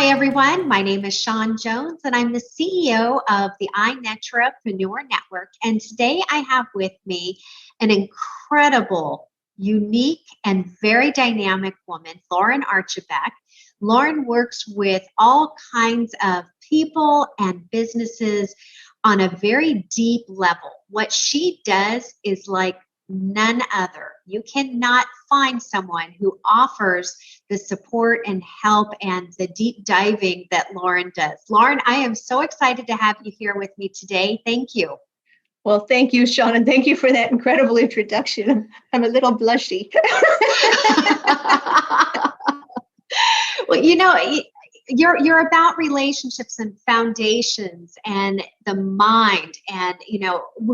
Hi, everyone. My name is Shawn Jones, and I'm the CEO of the iNetrapreneur Network. And today I have with me an incredible, unique, and very dynamic woman, Lauren Archibeque. Lauren works with all kinds of people and businesses on a very deep level. What she does is like none other. You cannot find someone who offers the support and help and the deep diving that Lauren does. Lauren, I am so excited to have you here with me today. Thank you. Well, thank you, Shawn, and thank you for that incredible introduction. I'm a little blushy. Well, you're about relationships and foundations and the mind and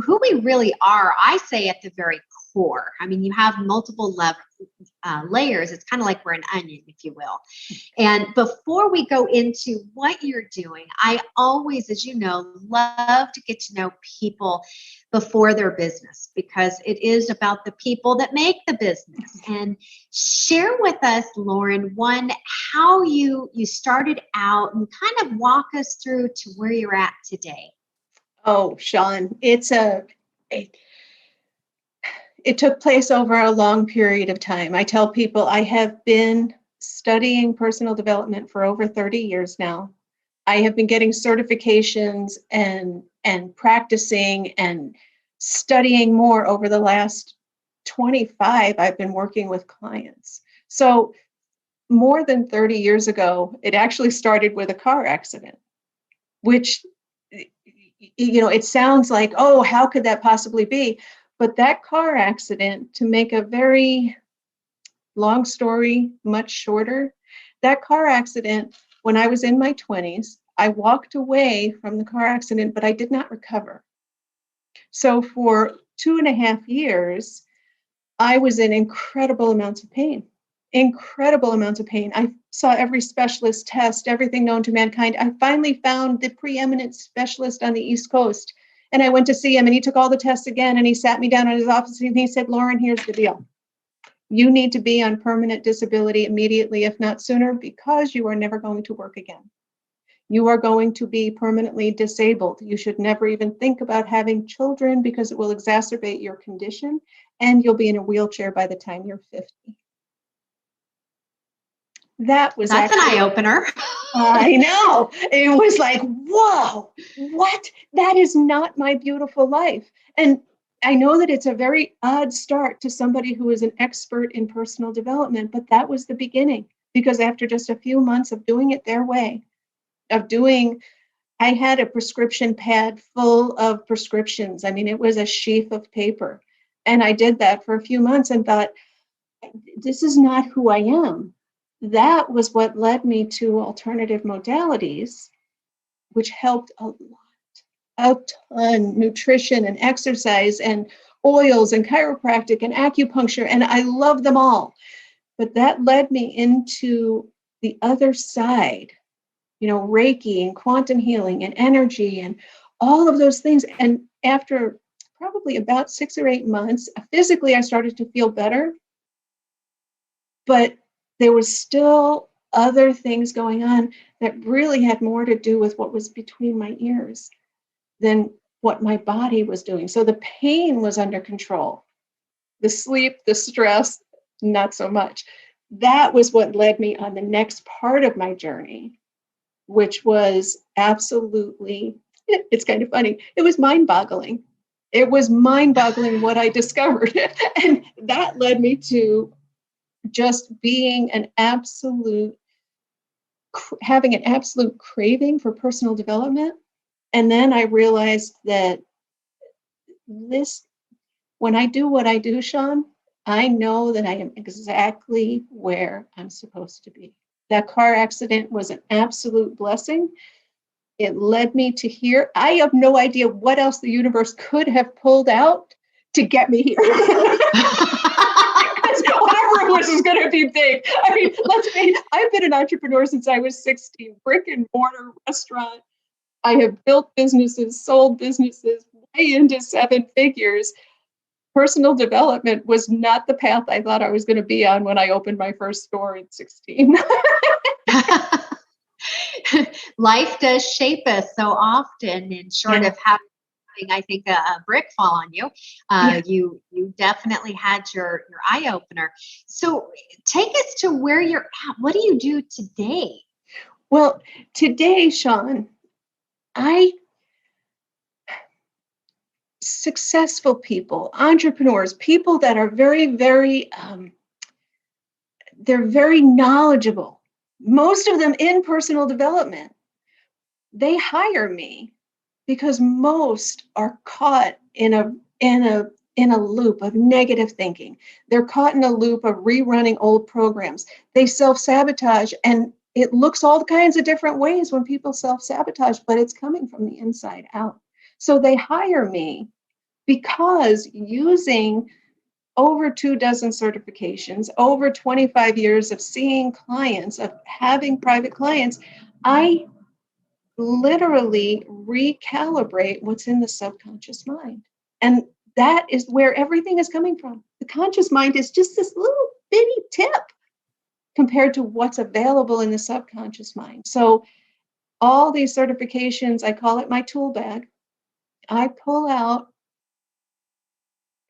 who we really are. I say at the very core. I mean, you have multiple layers. It's kind of like we're an onion, if you will. And before we go into what you're doing, I always, as you know, love to get to know people before their business, because it is about the people that make the business. And share with us, Lauren, how you started out and kind of walk us through to where you're at today. Oh, Shawn, it took place over a long period of time. I tell people I have been studying personal development for over 30 years now. I have been getting certifications and practicing and studying more over the last 25. I've been working with clients. So more than 30 years ago, it actually started with a car accident, which, it sounds like, oh, how could that possibly be? But that car accident, to make a very long story much shorter, that car accident, when I was in my 20s, I walked away from the car accident, but I did not recover. So for 2.5 years, I was in incredible amounts of pain. I saw every specialist test, everything known to mankind. I finally found the preeminent specialist on the East Coast. And I went to see him, and he took all the tests again, and he sat me down in his office, and he said, Lauren, here's the deal. You need to be on permanent disability immediately, if not sooner, because you are never going to work again. You are going to be permanently disabled. You should never even think about having children because it will exacerbate your condition, and you'll be in a wheelchair by the time you're 50. That's an eye-opener. I know. It was like, whoa, what? That is not my beautiful life. And I know that it's a very odd start to somebody who is an expert in personal development, but that was the beginning, because after just a few months of doing it their way, I had a prescription pad full of prescriptions. I mean, it was a sheaf of paper. And I did that for a few months and thought, this is not who I am. That was what led me to alternative modalities, which helped a ton, nutrition and exercise and oils and chiropractic and acupuncture, and I love them all. But that led me into the other side, Reiki and quantum healing and energy and all of those things. And after probably about 6 or 8 months, physically I started to feel better, but there was still other things going on that really had more to do with what was between my ears than what my body was doing. So the pain was under control. The sleep, the stress, not so much. That was what led me on the next part of my journey, which was absolutely, it's kind of funny. It was mind-boggling. It was mind-boggling what I discovered. And that led me to just being having an absolute craving for personal development. And then I realized that when I do what I do, Shawn, I know that I am exactly where I'm supposed to be. That car accident was an absolute blessing. It led me to here. I have no idea what else the universe could have pulled out to get me here. Whatever it was going to be big. I mean, I've been an entrepreneur since I was 16, brick and mortar restaurant. I have built businesses, sold businesses, way into 7 figures. Personal development was not the path I thought I was going to be on when I opened my first store at 16. Life does shape us so often, and short Yeah. of having, I think, a brick fall on you, Yeah. you definitely had your eye opener. So take us to where you're at. What do you do today? Well, today, Sean, I successful people, entrepreneurs, people that are they're very knowledgeable. Most of them in personal development. They hire me because most are caught in a loop of negative thinking. They're caught in a loop of rerunning old programs. They self-sabotage, and it looks all kinds of different ways when people self-sabotage, but it's coming from the inside out. So they hire me because using over 2 dozen certifications, over 25 years of seeing clients, of having private clients, I literally recalibrate what's in the subconscious mind. And that is where everything is coming from. The conscious mind is just this little bitty tip compared to what's available in the subconscious mind. So, all these certifications, I call it my tool bag. I pull out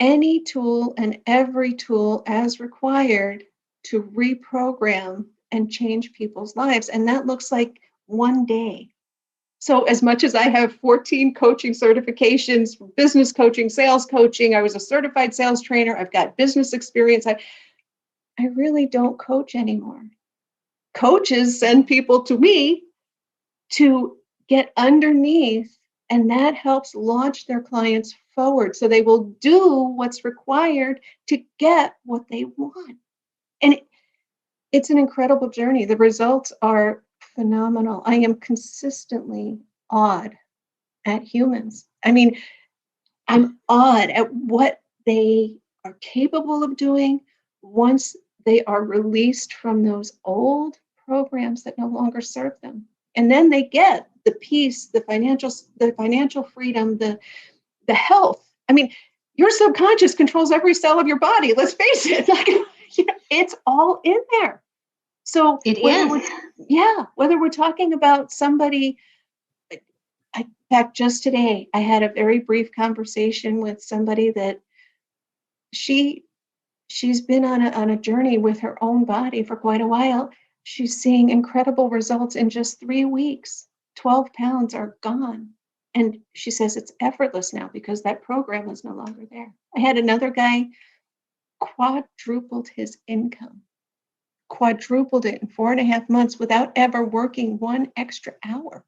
any tool and every tool as required to reprogram and change people's lives. And that looks like one day. So as much as I have 14 coaching certifications, business coaching, sales coaching, I was a certified sales trainer, I've got business experience, I really don't coach anymore. Coaches send people to me to get underneath, and that helps launch their clients forward so they will do what's required to get what they want. And it's an incredible journey. The results are phenomenal. I am consistently awed at humans. I mean, I'm awed at what they are capable of doing once they are released from those old programs that no longer serve them. And then they get the peace, the financial freedom, the health. I mean, your subconscious controls every cell of your body. Let's face it, like, it's all in there. So It is. whether we're talking about somebody, in fact, just today, I had a very brief conversation with somebody that she she's been on a journey with her own body for quite a while. She's seeing incredible results in just 3 weeks. 12 pounds are gone. And she says it's effortless now because that program is no longer there. I had another guy quadrupled his income, quadrupled it in 4.5 months without ever working one extra hour.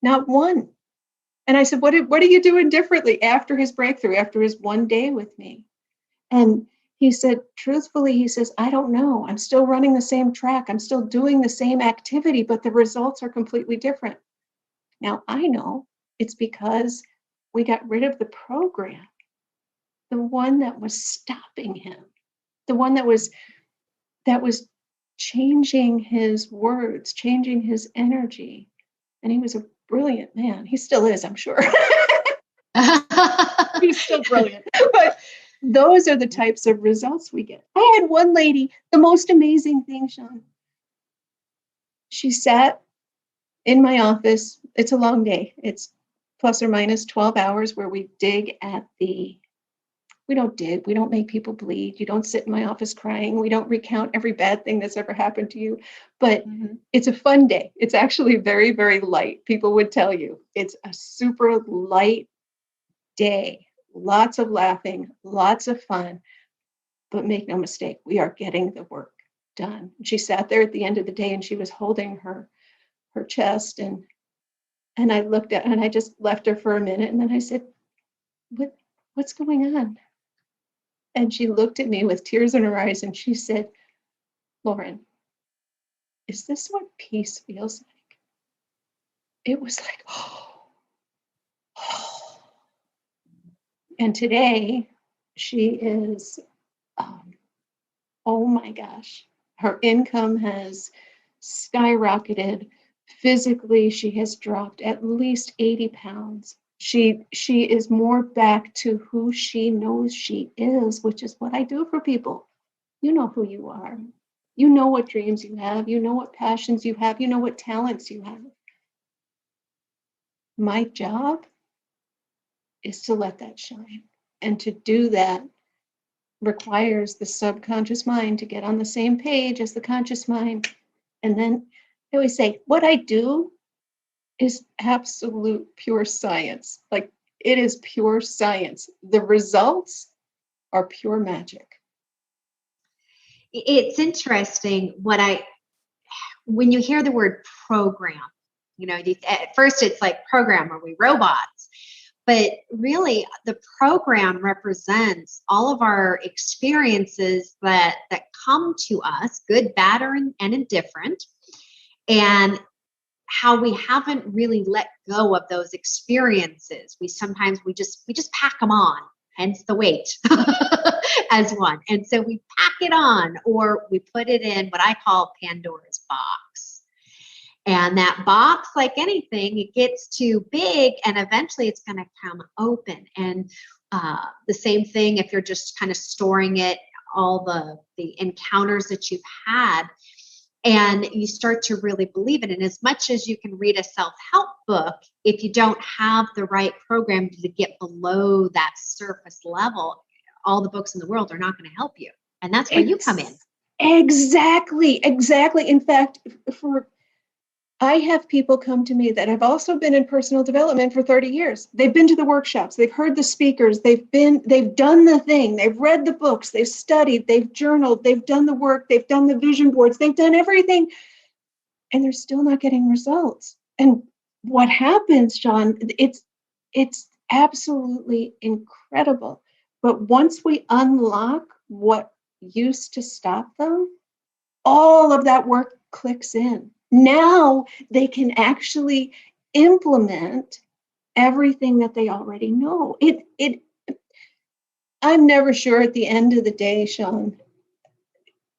Not one. And I said, what are you doing differently after his breakthrough, after his one day with me? And he said, truthfully, he says, I don't know. I'm still running the same track. I'm still doing the same activity, but the results are completely different. Now, I know it's because we got rid of the program, the one that was stopping him, the one that was changing his words, changing his energy. And he was a brilliant man. He still is, I'm sure. He's still brilliant. But those are the types of results we get. I had one lady, the most amazing thing, Sean. She sat in my office. It's a long day. It's plus or minus 12 hours where we dig at we don't dig, we don't make people bleed. You don't sit in my office crying. We don't recount every bad thing that's ever happened to you. But it's a fun day. It's actually very, very light. People would tell you it's a super light day. Lots of laughing, lots of fun. But make no mistake, we are getting the work done. She sat there at the end of the day and she was holding her chest, and I looked at, and I just left her for a minute, and then I said, what's going on? And she looked at me with tears in her eyes and she said, Lauren, is this what peace feels like? It was like, oh. And today she is, oh my gosh, her income has skyrocketed. Physically, she has dropped at least 80 pounds. She is more back to who she knows she is, which is what I do for people. You know who you are. You know what dreams you have. You know what passions you have. You know what talents you have. My job is to let that shine. And to do that requires the subconscious mind to get on the same page as the conscious mind. And then I always say, what I do is absolute pure science. Like, it is pure science. The results are pure magic. It's interesting when you hear the word program, at first it's like, program, are we robots? But really, the program represents all of our experiences that come to us, good, bad, and indifferent, and how we haven't really let go of those experiences. We just pack them on, hence the weight as one. And so we pack it on, or we put it in what I call Pandora's box. And that box, like anything, it gets too big and eventually it's going to come open. And the same thing if you're just kind of storing it, all the encounters that you've had, and you start to really believe it. And as much as you can read a self-help book, if you don't have the right program to get below that surface level, all the books in the world are not going to help you. And that's where you come in. Exactly. In fact, I have people come to me that have also been in personal development for 30 years. They've been to the workshops, they've heard the speakers, they've done the thing, they've read the books, they've studied, they've journaled, they've done the work, they've done the vision boards, they've done everything, and they're still not getting results. And what happens, John, it's absolutely incredible. But once we unlock what used to stop them, all of that work clicks in. Now they can actually implement everything that they already know. I'm never sure at the end of the day, Sean,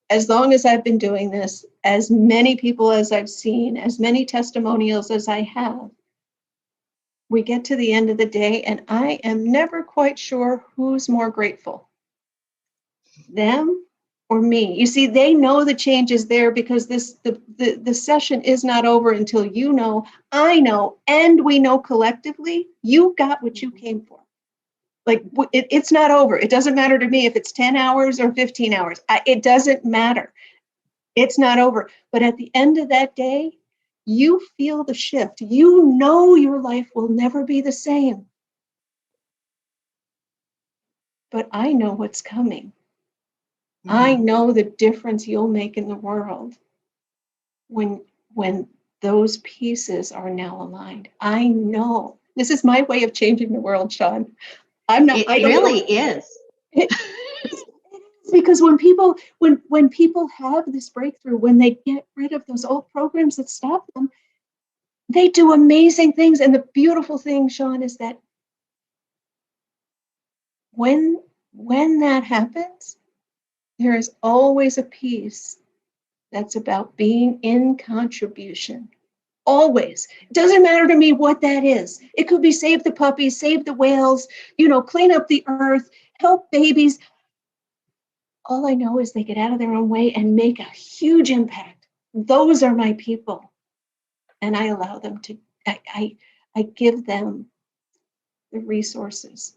as long as I've been doing this, as many people as I've seen, as many testimonials as I have, we get to the end of the day and I am never quite sure who's more grateful, them or me. You see, they know the change is there because the session is not over until I know, and we know collectively you got what you came for. Like, it's not over. It doesn't matter to me if it's 10 hours or 15 hours. It doesn't matter. It's not over. But at the end of that day, you feel the shift. You know your life will never be the same. But I know what's coming. I know the difference you'll make in the world when those pieces are now aligned. I know. This is my way of changing the world, Sean. It really is. Because when people have this breakthrough, when they get rid of those old programs that stop them, they do amazing things. And the beautiful thing, Sean, is that when that happens, there is always a piece that's about being in contribution. Always. It doesn't matter to me what that is. It could be save the puppies, save the whales, clean up the earth, help babies. All I know is they get out of their own way and make a huge impact. Those are my people. And I allow them to, I give them the resources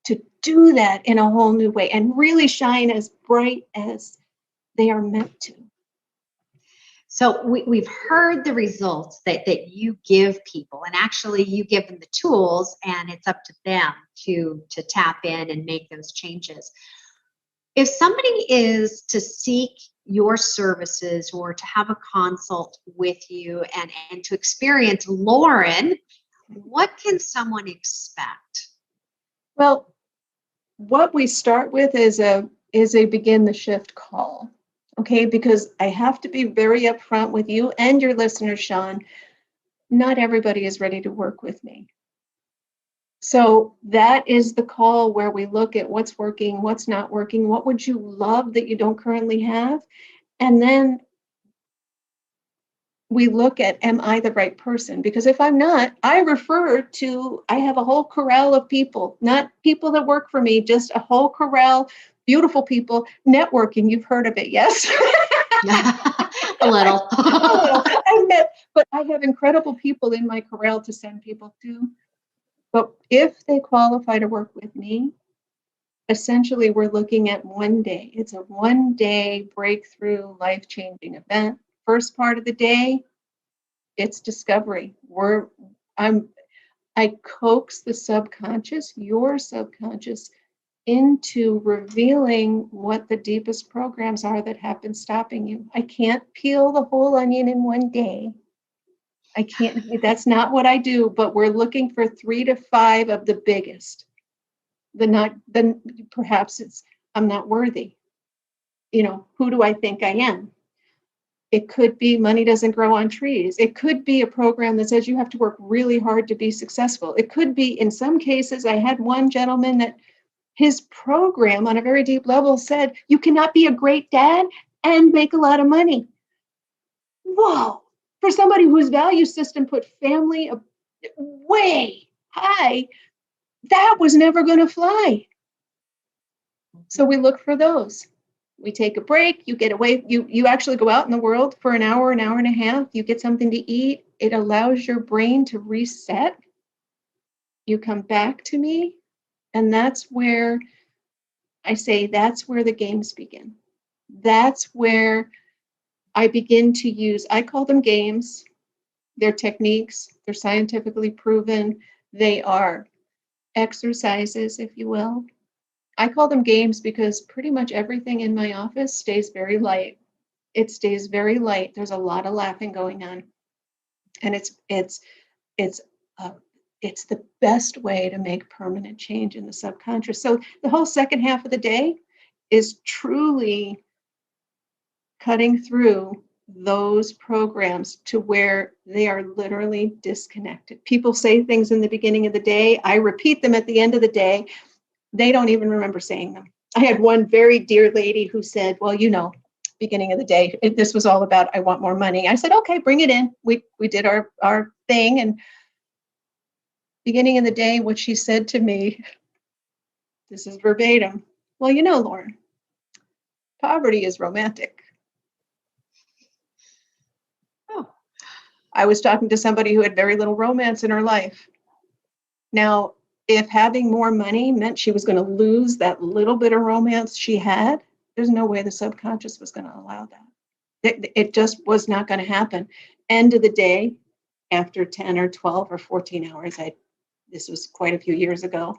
to do that in a whole new way and really shine as bright as they are meant to. So we've heard the results that you give people, and actually you give them the tools, and it's up to them to tap in and make those changes. If somebody is to seek your services or to have a consult with you and to experience Lauren, what can someone expect? Well, what we start with is a begin the shift call. Okay, because I have to be very upfront with you and your listeners, Sean. Not everybody is ready to work with me. So that is the call where we look at what's working, what's not working, what would you love that you don't currently have? And then we look at, am I the right person? Because if I'm not, I have a whole corral of people, not people that work for me, just a whole corral, beautiful people, networking. You've heard of it, yes? A little. A little. But I have incredible people in my corral to send people to. But if they qualify to work with me, essentially we're looking at one day. It's a 1-day breakthrough, life-changing event. First part of the day, it's discovery. I coax the subconscious, your subconscious, into revealing what the deepest programs are that have been stopping you. I can't peel the whole onion in one day. I can't, that's not what I do, but we're looking for 3 to 5 of the biggest. Then perhaps it's, I'm not worthy. Who do I think I am? It could be money doesn't grow on trees. It could be a program that says you have to work really hard to be successful. It could be, in some cases, I had one gentleman that his program on a very deep level said, you cannot be a great dad and make a lot of money. Whoa. For somebody whose value system put family way high, that was never going to fly. So we look for those. We take a break, you get away, you actually go out in the world for an hour and a half, you get something to eat. It allows your brain to reset. You come back to me, and that's where I say that's where the games begin. That's where I begin to use, I call them games. They're techniques, they're scientifically proven. They are exercises, if you will. I call them games because pretty much everything in my office stays very light. It stays very light. There's a lot of laughing going on. And it's the best way to make permanent change in the subconscious. So the whole second half of the day is truly cutting through those programs to where they are literally disconnected. People say things in the beginning of the day. I repeat them at the end of the day. They don't even remember saying them. I had one very dear lady who said, well, beginning of the day, this was all about, I want more money. I said, okay, bring it in. We did our thing. And beginning of the day, what she said to me, this is verbatim. Well, Lauren, poverty is romantic. Oh, I was talking to somebody who had very little romance in her life. Now, if having more money meant she was going to lose that little bit of romance she had, there's no way the subconscious was going to allow that. It just was not going to happen. End of the day, after 10 or 12 or 14 hours, this was quite a few years ago,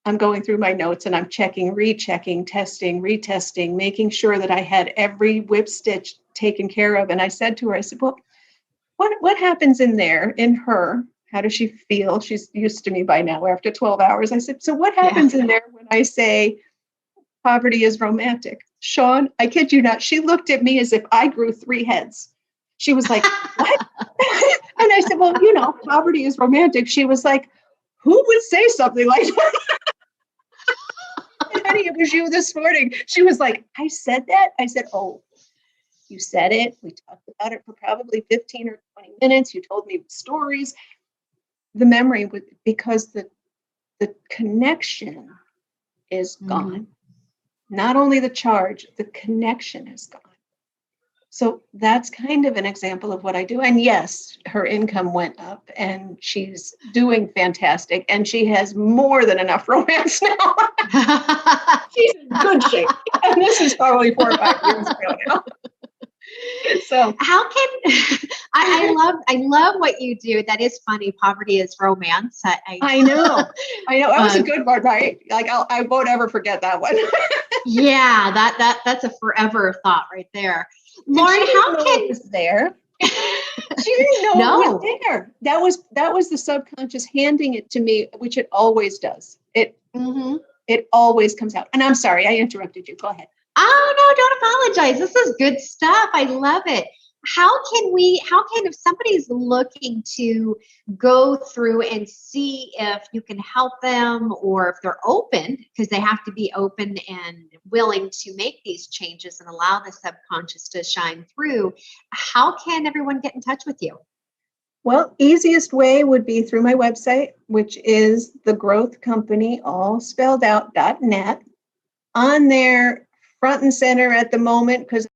I'm going through my notes and I'm checking, rechecking, testing, retesting, making sure that I had every whip stitch taken care of. And I said to her, I said, well, what happens in there, in her? How does she feel? She's used to me by now after 12 hours. I said, so what happens in there when I say poverty is romantic? Sean, I kid you not, she looked at me as if I grew 3 heads. She was like, what? And I said, well, poverty is romantic. She was like, who would say something like that? Honey, it was you this morning. She was like, I said that? I said, oh, you said it. We talked about it for probably 15 or 20 minutes. You told me stories. The memory, because the connection is gone. Not only the charge, the connection is gone. So that's kind of an example of what I do. And yes, her income went up and she's doing fantastic. And she has more than enough romance now. She's in good shape. And this is probably 4 or 5 years ago now. So how can I love what you do. That is funny. Poverty is romance. I know. That was a good one, right? Like I won't ever forget that one. Yeah, that's a forever thought right there. Lauren, how can it was there? She didn't know it was there. That was the subconscious handing it to me, which it always does. It always comes out. And I'm sorry, I interrupted you. Go ahead. Oh, no, don't apologize. This is good stuff. I love it. How can if somebody's looking to go through and see if you can help them, or if they're open, because they have to be open and willing to make these changes and allow the subconscious to shine through, how can everyone get in touch with you? Well, easiest way would be through my website, which is thegrowthcompany, all spelled out, .net. On there, front and center at the moment, because